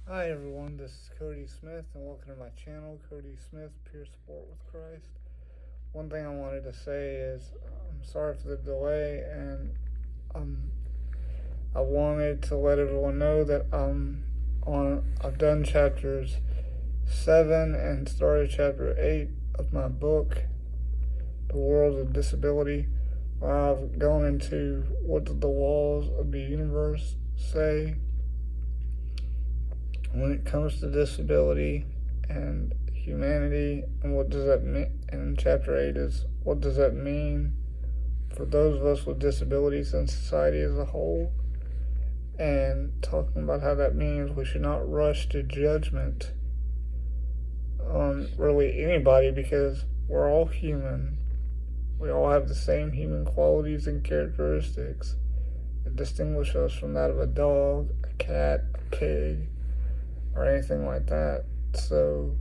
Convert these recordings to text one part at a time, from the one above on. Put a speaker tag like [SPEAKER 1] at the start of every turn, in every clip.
[SPEAKER 1] Hi everyone, this is Cody Smith and welcome to my channel, Cody Smith, Pure Sport with Christ. One thing I wanted to say is I'm sorry for the delay and um, I wanted to let everyone know that I've done chapters 7 and started chapter 8 of my book, The World of Disability, where I've gone into what do the laws of the universe say when it comes to disability and humanity, and what does that mean? And chapter 8 is what does that mean for those of us with disabilities and society as a whole, and talking about how that means we should not rush to judgment on really anybody because we're all human. We all have the same human qualities and characteristics that distinguish us from that of a dog, a cat, a pig, or anything like that. So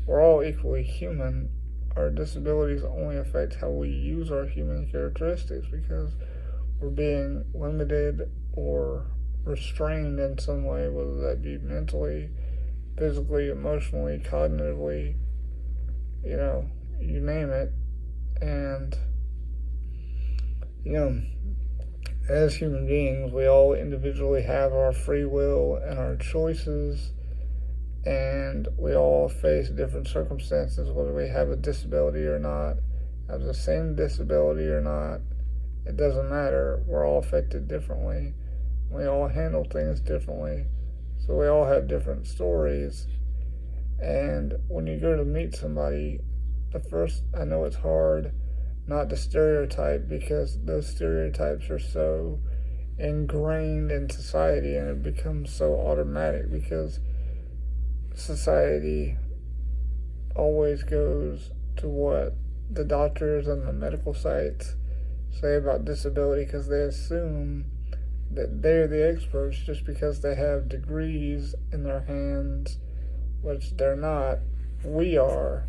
[SPEAKER 1] we're all equally human. Our disabilities only affect how we use our human characteristics because we're being limited or restrained in some way, whether that be mentally, physically, emotionally, cognitively, you name it. And, as human beings, we all individually have our free will and our choices, and we all face different circumstances, whether we have a disability or not, have the same disability or not. It doesn't matter. We're all affected differently. We all handle things differently. So we all have different stories. And when you go to meet somebody, I know it's hard not to stereotype because those stereotypes are so ingrained in society and it becomes so automatic because society always goes to what the doctors and the medical sites say about disability because they assume that they're the experts just because they have degrees in their hands, which they're not. We are.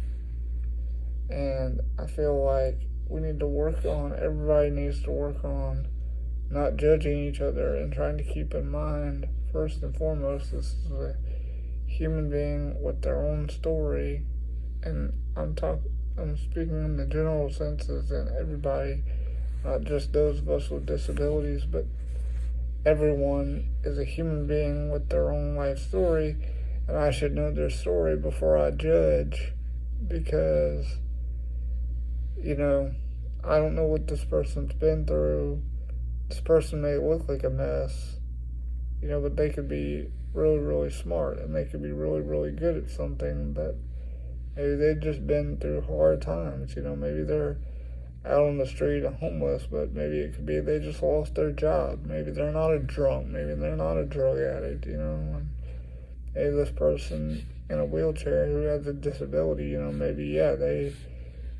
[SPEAKER 1] And I feel like everybody needs to work on not judging each other and trying to keep in mind, first and foremost, this is a human being with their own story, and I'm speaking in the general senses and everybody, not just those of us with disabilities, but everyone is a human being with their own life story, and I should know their story before I judge because, I don't know what this person's been through. This person may look like a mess, but they could be really, really smart and they could be really, really good at something that maybe they've just been through hard times. Maybe they're out on the street homeless, but maybe it could be they just lost their job. Maybe they're not a drunk. Maybe they're not a drug addict, and maybe this person in a wheelchair who has a disability, maybe, they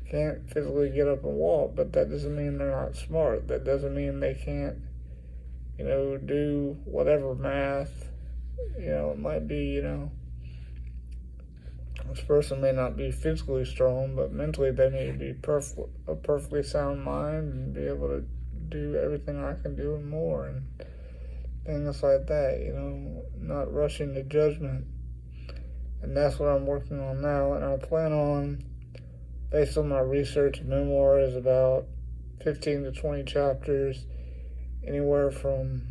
[SPEAKER 1] can't physically get up and walk, but that doesn't mean they're not smart. That doesn't mean they can't, do whatever math. It might be, this person may not be physically strong, but mentally they may be a perfectly sound mind and be able to do everything I can do and more, and things like that, not rushing to judgment. And that's what I'm working on now, and I plan on, based on my research and memoirs, about 15 to 20 chapters, anywhere from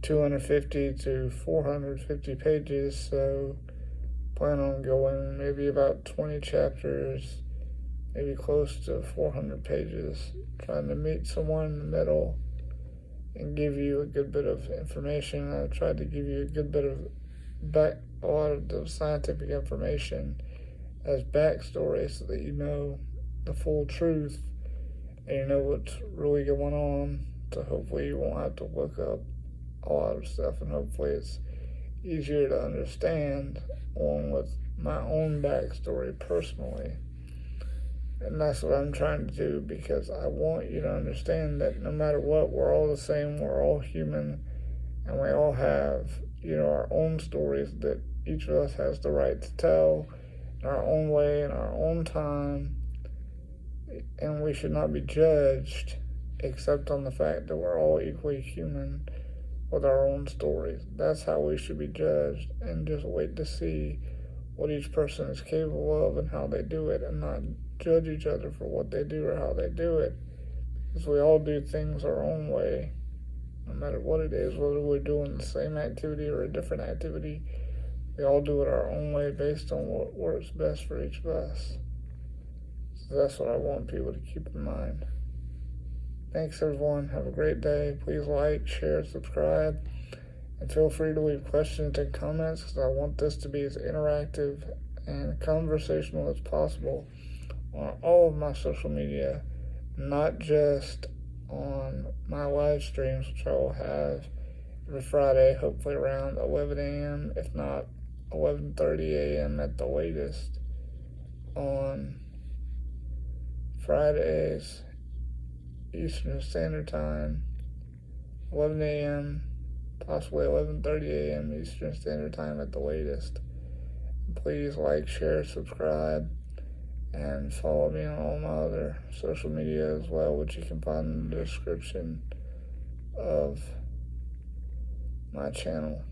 [SPEAKER 1] 250 to 450 pages, so plan on going maybe about 20 chapters, maybe close to 400 pages, trying to meet someone in the middle and give you a good bit of information. I tried to give you a good bit of a lot of the scientific information as backstory so that you know the full truth and you know what's really going on, so hopefully you won't have to look up a lot of stuff, and hopefully it's easier to understand along with my own backstory personally. And that's what I'm trying to do because I want you to understand that no matter what, we're all the same, we're all human, and we all have, our own stories that each of us has the right to tell in our own way, in our own time, and we should not be judged except on the fact that we're all equally human with our own stories. That's how we should be judged, and just wait to see what each person is capable of and how they do it, and not judge each other for what they do or how they do it. Because we all do things our own way, no matter what it is, whether we're doing the same activity or a different activity. We all do it our own way based on what works best for each of us. So that's what I want people to keep in mind. Thanks, everyone. Have a great day. Please like, share, subscribe, and feel free to leave questions and comments, because I want this to be as interactive and conversational as possible on all of my social media, not just on my live streams, which I will have every Friday, hopefully around 11 a.m., if not 11:30 a.m. at the latest, on Fridays, Eastern Standard Time, 11 a.m., possibly 11:30 a.m. Eastern Standard Time at the latest. Please like, share, subscribe, and follow me on all my other social media as well, which you can find in the description of my channel.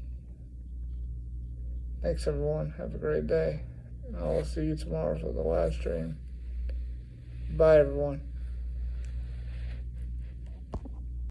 [SPEAKER 1] Thanks, everyone. Have a great day. And I'll see you tomorrow for the live stream. Bye, everyone.